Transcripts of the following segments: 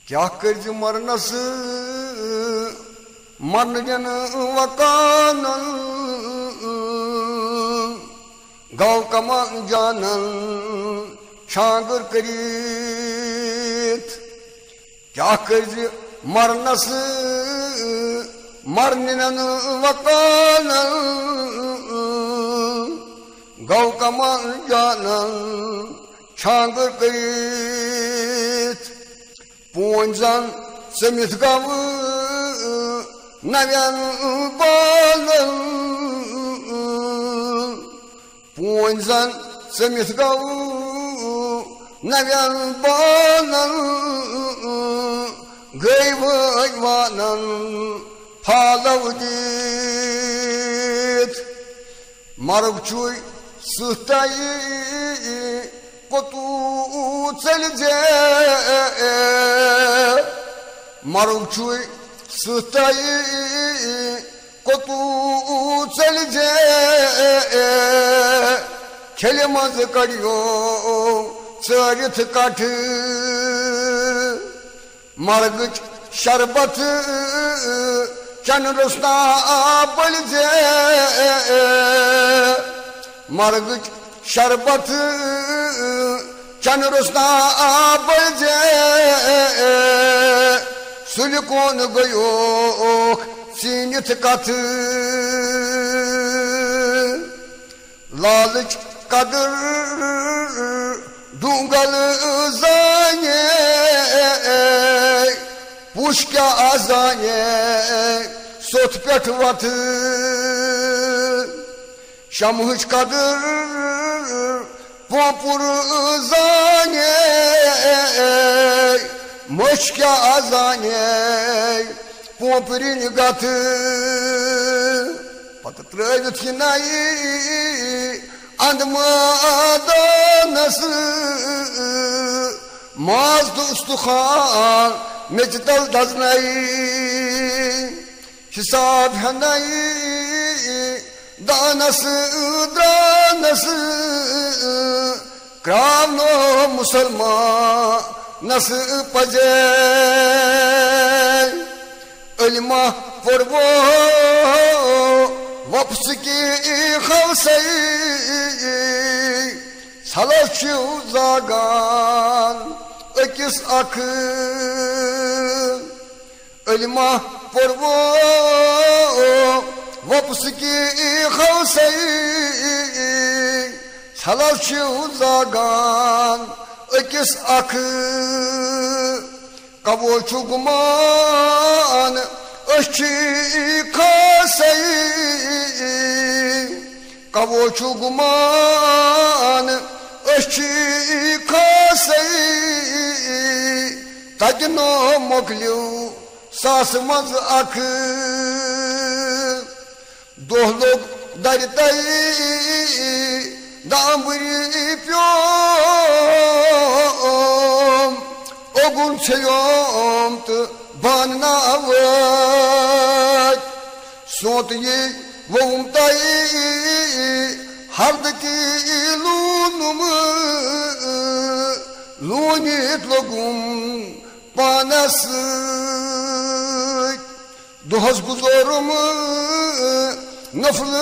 क्या कर मरनस मरन जन वकान गौ कमान जानन छागर करीत क्या कर मरनस मरन जन वकान गौ कमान जानन छागर करीत पूंजन समित गव नव्यन बालन पूंजन समित गव नव्यन बालन गई वानन फालव दीत मरग चुई सुताई कोतू चल जे मरुग चुई सुताई कोतू चल जे खेल मज करियो चरिथ कठ मरग शरबत चन रुस्ता बल जे मरग शरबत चन रुस्ता बजे सुल कौन गयो सीनित कथ लालच कदर दूंगल जाने पुश क्या आजाने सोत पेट वथ शमुच कदर पोपुर जाने मश क्या आजाने पोपरिन गथ पत त्रवित नाई अंदमादानस माज दुस्तुखान मेचतल दजनाई हिसाब हनाई दानस द्रानस क्रावनो मुसलमान नस पजे इल्मा पुरवो वापस की खवसई सलशिव जागान अकिस अख इल्मा पुरवो वापस की खवसई सलशिव जागान अकिस अख कबो चुगमान अच्छी खासई कबो चुगमान अच्छी खासई तजनो मोकलियो सास मज अख दो लोग दरतई दामरी प्यो ओगुन छयोम तो बनना सोत ये वोम ताई हर्द की लूनुम लूनित लोगुम पानस दुहस गुजोरुम नफल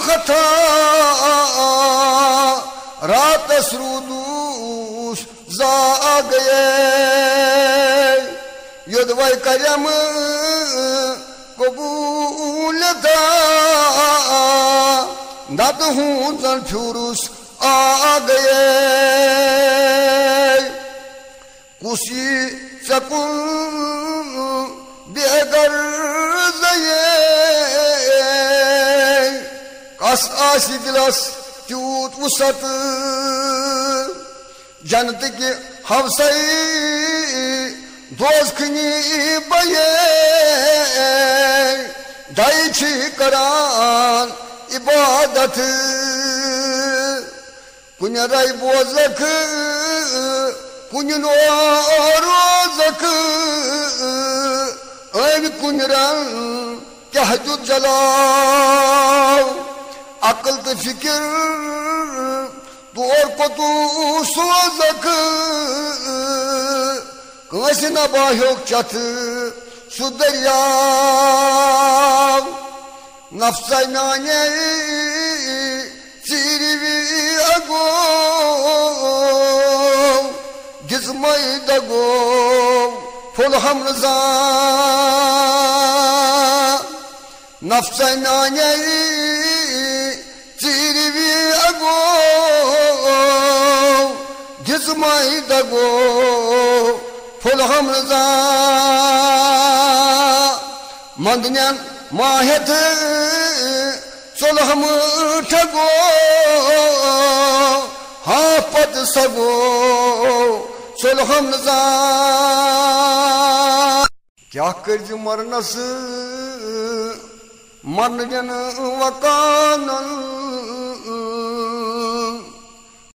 खता रात सरूदूस जा गए युद्धवाई करम कबूल दा नद हूँ जन फ्यूरुस आ गए कुसी सकुन बेगर जये कस आसी दिलस चूत वसत जन्नत के हवसई दोस्खनी बये दाइछी करान इबादत कुन राय बोजक कुन नो रोजक ऐन कुन रन क्या जुद जलाओ अकल तो फिक्र तोर को तू सोजक Kınsına bah yok çatı su derya nafsay nane sirivi ago gizmay dago pol hamza nafsay nane sirivi ago gizmay dago pol hamza mandinen maheti solhamı tago hapat sago solhamza kya karcı marnası marn janı vakanın